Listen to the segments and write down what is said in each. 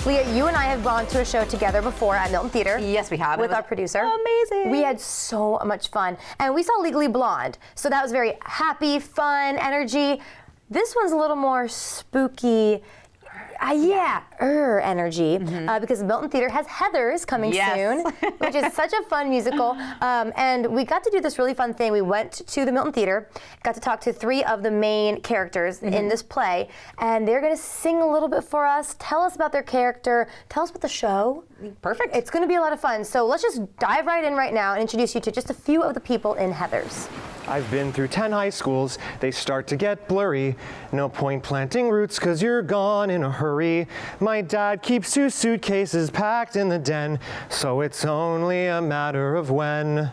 Leah, you and I have gone to a show together before at Milton Theater. Yes, we have. With our producer. Amazing. We had so much fun. And we saw Legally Blonde. So that was very happy, fun, energy. This one's a little more spooky. Energy, because Milton Theater has Heathers coming soon, which is such a fun musical. And we got to do this really fun thing. We went to the Milton Theater, got to talk to 3 of the main characters in this play, and they're going to sing a little bit for us, tell us about their character, tell us about the show. Perfect. It's going to be a lot of fun. So let's just dive right in right now and introduce you to just a few of the people in Heathers. I've been through 10 high schools, they start to get blurry. No point planting roots cause you're gone in a hurry. My dad keeps 2 suitcases packed in the den, so it's only a matter of when.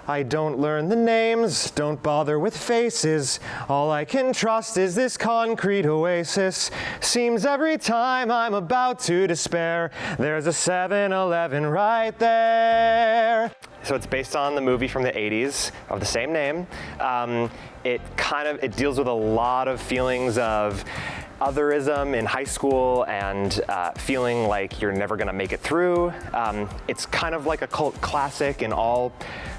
I don't learn the names, don't bother with faces. All I can trust is this concrete oasis. Seems every time I'm about to despair, there's a 7-Eleven right there. So it's based on the movie from the 80s of the same name. It deals with a lot of feelings of otherism in high school and feeling like you're never gonna make it through. It's kind of like a cult classic in all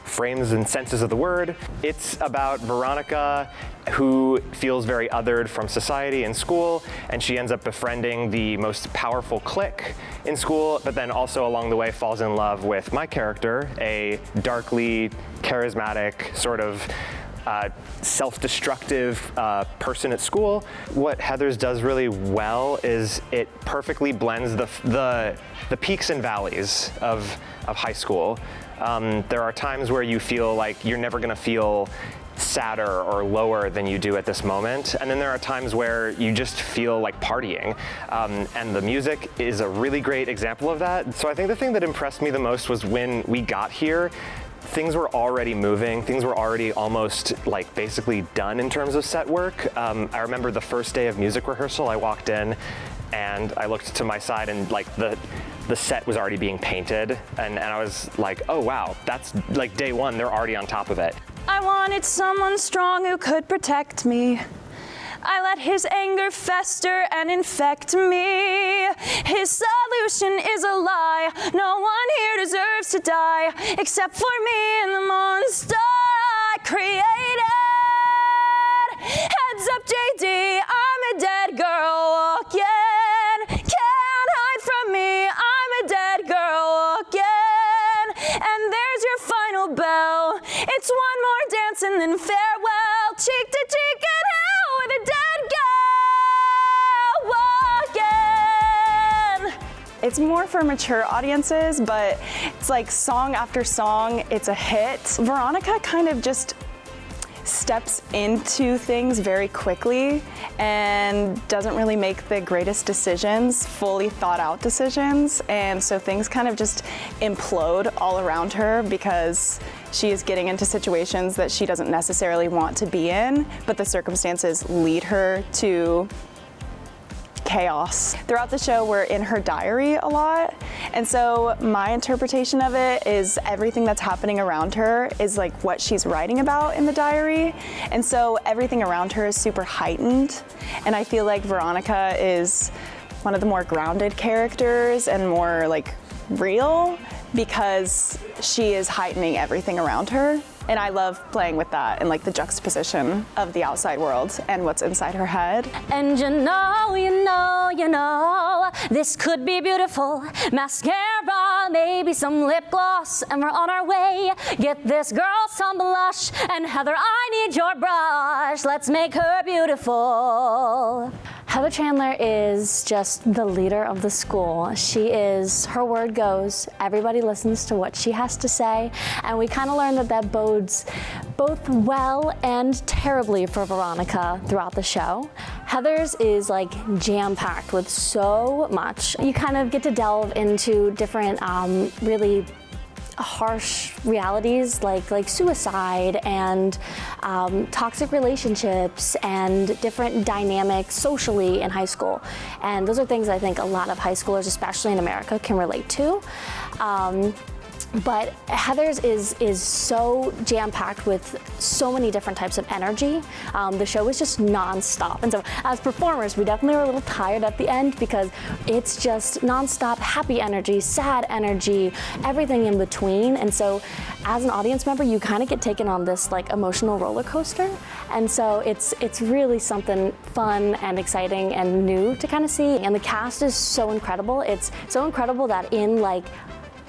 frames and senses of the word. It's about Veronica, who feels very othered from society in school, and she ends up befriending the most powerful clique in school, but then also along the way falls in love with my character, a darkly charismatic, sort of self-destructive person at school. What Heathers does really well is it perfectly blends the peaks and valleys of high school. There are times where you feel like you're never gonna feel sadder or lower than you do at this moment. And then there are times where you just feel like partying. And the music is a really great example of that. So I think the thing that impressed me the most was when we got here, things were already moving. Things were already almost like basically done in terms of set work. I remember the first day of music rehearsal, I walked in and I looked to my side and like the set was already being painted. And I was like, oh wow, that's like day one, they're already on top of it. I wanted someone strong who could protect me. I let his anger fester and infect me. His solution is a lie. No one here deserves to die, except for me and the monster I created. Heads up, JD, I'm a dead girl walking. Can't hide from me, I'm a dead girl walking. And there's your final bell. It's one more dance and then farewell. Cheek to cheek in hell with a dead girl walking. It's more for mature audiences, but it's like song after song, it's a hit. Veronica kind of just steps into things very quickly and doesn't really make the greatest decisions, fully thought out decisions. And so things kind of just implode all around her because she is getting into situations that she doesn't necessarily want to be in, but the circumstances lead her to chaos. Throughout the show, we're in her diary a lot. And so my interpretation of it is everything that's happening around her is like what she's writing about in the diary. And so everything around her is super heightened. And I feel like Veronica is one of the more grounded characters and more like real because she is heightening everything around her. And I love playing with that and like the juxtaposition of the outside world and what's inside her head. And you know, this could be beautiful. Mascara, maybe some lip gloss, and we're on our way. Get this girl some blush, and Heather, I need your brush. Let's make her beautiful. Heather Chandler is just the leader of the school. She is, her word goes, everybody listens to what she has to say, and we kind of learned that bodes both well and terribly for Veronica throughout the show. Heather's is like jam-packed with so much. You kind of get to delve into different really harsh realities like suicide and toxic relationships and different dynamics socially in high school. And those are things I think a lot of high schoolers, especially in America, can relate to. But Heather's is so jam-packed with so many different types of energy. The show is just non-stop. And so as performers, we definitely were a little tired at the end because it's just non-stop happy energy, sad energy, everything in between. And so as an audience member, you kind of get taken on this like emotional roller coaster. And so it's really something fun and exciting and new to kind of see. And the cast is so incredible. It's so incredible that in like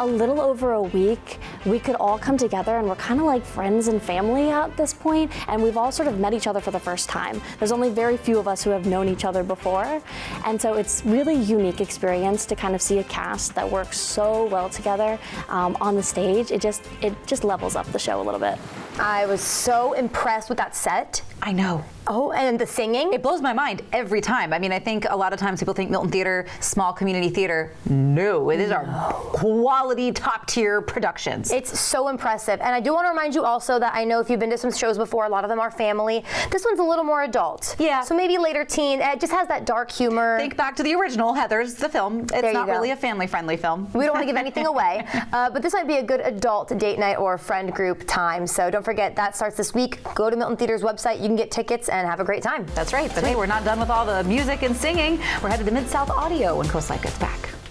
a little over a week, we could all come together and we're kind of like friends and family at this point, and we've all sort of met each other for the first time. There's only very few of us who have known each other before, and so it's really unique experience to kind of see a cast that works so well together on the stage. It just levels up the show a little bit. I was so impressed with that set. I know. Oh, and the singing? It blows my mind every time. I mean, I think a lot of times people think Milton Theater, small community theater. No, it is our quality, top-tier productions. It's so impressive. And I do want to remind you also that I know if you've been to some shows before, a lot of them are family. This one's a little more adult. Yeah. So maybe later teen. It just has that dark humor. Think back to the original, Heather's, the film. It's not really a family-friendly film. We don't want to give anything away. But this might be a good adult date night or friend group time. So don't forget, that starts this week. Go to Milton Theater's website. You can get tickets and have a great time. That's right. But hey, we're not done with all the music and singing. We're headed to Mid-South Audio when CoastLife gets back.